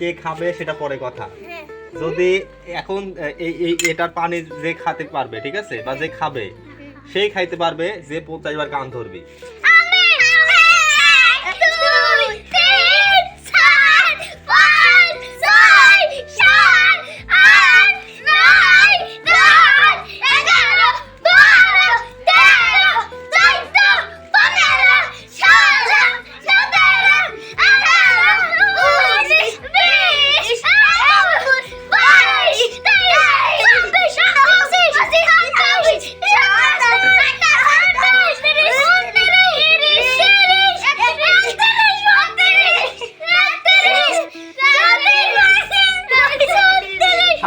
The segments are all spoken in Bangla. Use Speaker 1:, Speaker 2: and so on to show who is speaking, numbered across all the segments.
Speaker 1: কে খাবে সেটা পরে কথা। যদি এখন এটার পানি যে খেতে পারবে, ঠিক আছে, বা যে খাবে সেই খাইতে পারবে যে 50 বার কান ধরবি।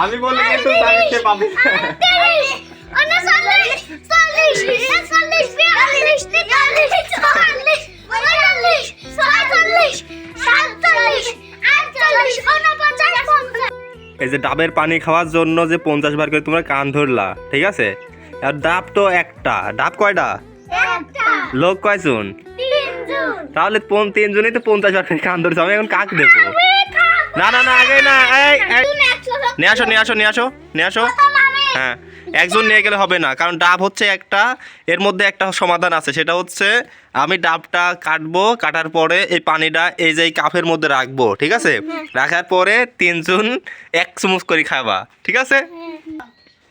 Speaker 1: আমি বলি কিন্তু তাকে পাবি এই যে ডাবের পানি খাওয়ার জন্য যে 50 বার করে তোমরা কান ধরলা, ঠিক আছে, আর ডাব তো একটা, ডাব কয়টা, লোক কয়জন, তাহলে 3 জনই তো 50 বার করে কান ধরছে। আমি এখন কাক দেবো? না না না, আগে না, নিয়ে আসো নিয়ে আসো নিয়ে আসো নিয়ে আসো। হ্যাঁ, একজন নিয়ে গেলে হবে না, কারণ ডাব হচ্ছে একটা, এর মধ্যে একটা সমাধান আছে, সেটা হচ্ছে আমি ডাবটা কাটবো, কাটার পরে এই পানিটা এই যে কাপের মধ্যে রাখবো, ঠিক আছে, রাখার পরে 3 জন 1 চামচ করে খাবা, ঠিক আছে,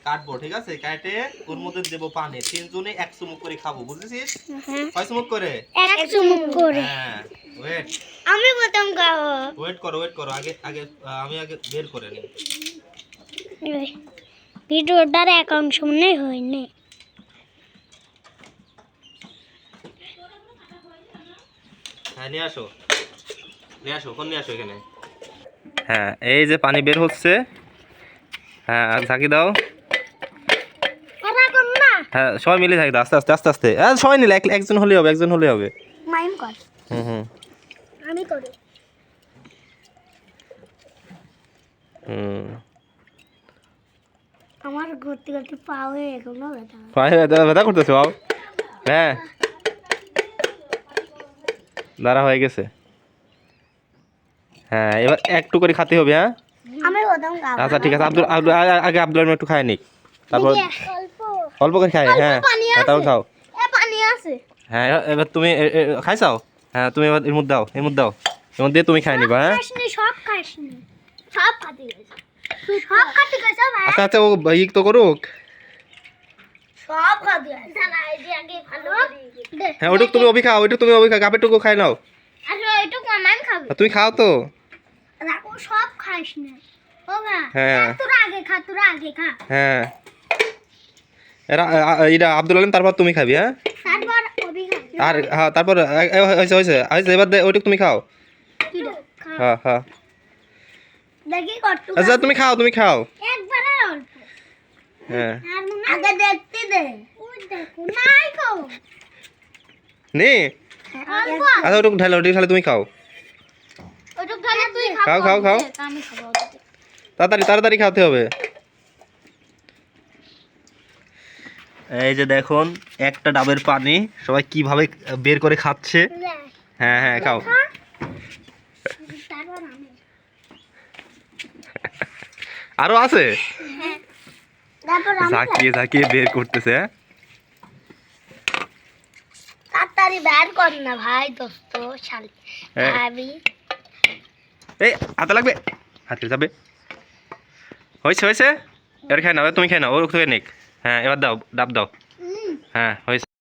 Speaker 1: কাটবো, ঠিক আছে, কাটে ওর মধ্যে দেবো পানি, 3 জনে 1 চামচ করে খাবো, বুঝেছিস? কয় চামচ করে? 1 চামচ করে। হ্যাঁ, ওয়েট,
Speaker 2: আমি প্রথম খাবো।
Speaker 1: ওয়েট করো, আগে আমি আগে বের করে নিই।
Speaker 2: ভিডিওটার অ্যাকাউন্ট সামনে হয়নি।
Speaker 1: হ্যাঁ, নিয়ে আসো কোন নিয়ে আসো এখানে। হ্যাঁ, এই যে পানি বের হচ্ছে। হ্যাঁ, আর ঝাঁকি দাও। হ্যাঁ, সবাই মিলে ঝাঁকি দাও, আস্তে আস্তে আস্তে আস্তে। সবাই নিলে একজন হলেই হবে, একজন হলেই হবে।
Speaker 2: মাইম কর।
Speaker 1: হুম
Speaker 2: আমি করি। আমার ঘুরতে ঘুরতে পা হয়ে এখনো ব্যথা।
Speaker 1: পায়ে ব্যথা করতেছে বাবু? হ্যাঁ, দাঁড়া, হয়ে গেছে। হ্যাঁ, এবার একটু করে খেতে হবে। হ্যাঁ,
Speaker 2: আমি প্রথম খাবো।
Speaker 1: আচ্ছা ঠিক আছে, আগে আব্দুল একটু খায় নিক, তারপর অল্প করে খাই। হ্যাঁ, তাও খাও।
Speaker 2: পানি আছে।
Speaker 1: হ্যাঁ, এবার তুমি খাইছাও। হ্যাঁ, তুমি এবার এর মধ্যে দাও, এর মধ্যে তুমি খাই নিবা। হ্যাঁ,
Speaker 2: সব খাইনি, সব খাতে গেছে, সব খাতে গেছে ভাই।
Speaker 1: আচ্ছা আচ্ছা, ও ভাই তো করুক।
Speaker 2: সব খাতে গেছে দাদা, এই যে আগে ভালো করে।
Speaker 1: হ্যাঁ, ওইটুক তুমি অভি খাও, কাপেরটুকু খাই নাও।
Speaker 2: আচ্ছা, এটুকু আমি খাবো।
Speaker 1: তুমি খাও তো।
Speaker 2: রাখো, সব খাইস না। ও ভাই,
Speaker 1: হ্যাঁ,
Speaker 2: তোরা আগে খা।
Speaker 1: হ্যাঁ, এটা আব্দুল আলম, তারপর তুমি খাবি। হ্যাঁ,
Speaker 2: তারপর অভি খাবে।
Speaker 1: আর হ্যাঁ, তারপর হয়েছে এবার ওইটুক তুমি খাও। হ্যাঁ হ্যাঁ,
Speaker 2: দেখি কট্টু।
Speaker 1: আচ্ছা তুমি খাও।
Speaker 2: একবারে অল্প।
Speaker 1: হ্যাঁ,
Speaker 2: আগে দেখতে দে। ওই দেখো, নাই খাও।
Speaker 1: নে,
Speaker 2: অল্প।
Speaker 1: আচ্ছা ওইটুক ঢালে তুমি খাও।
Speaker 2: ওইটুক ঢালে তুই
Speaker 1: খাও।
Speaker 2: আমি খাবো।
Speaker 1: তাড়াতাড়ি খেতে হবে। এই যে দেখুন, একটা ডাবের পানি সবাই কিভাবে বের করে খাচ্ছে। হ্যাঁ হ্যাঁ, খাও।
Speaker 2: তারপর আমি।
Speaker 1: আরো আছে,
Speaker 2: তারপর আমি
Speaker 1: ঝাঁকিয়ে বের করতেছে।
Speaker 2: তাড়াতাড়ি বের কর না ভাই, দোস্ত শালি ভাবি।
Speaker 1: এই হাতে লাগবে, হাতে যাবে। হয়েছে, এবার খাই নাও, তুমি খাই নাও, ওর থেকে নিক। হ্যাঁ, এবার দাও, ডাব দাও। হ্যাঁ, হয়েছে।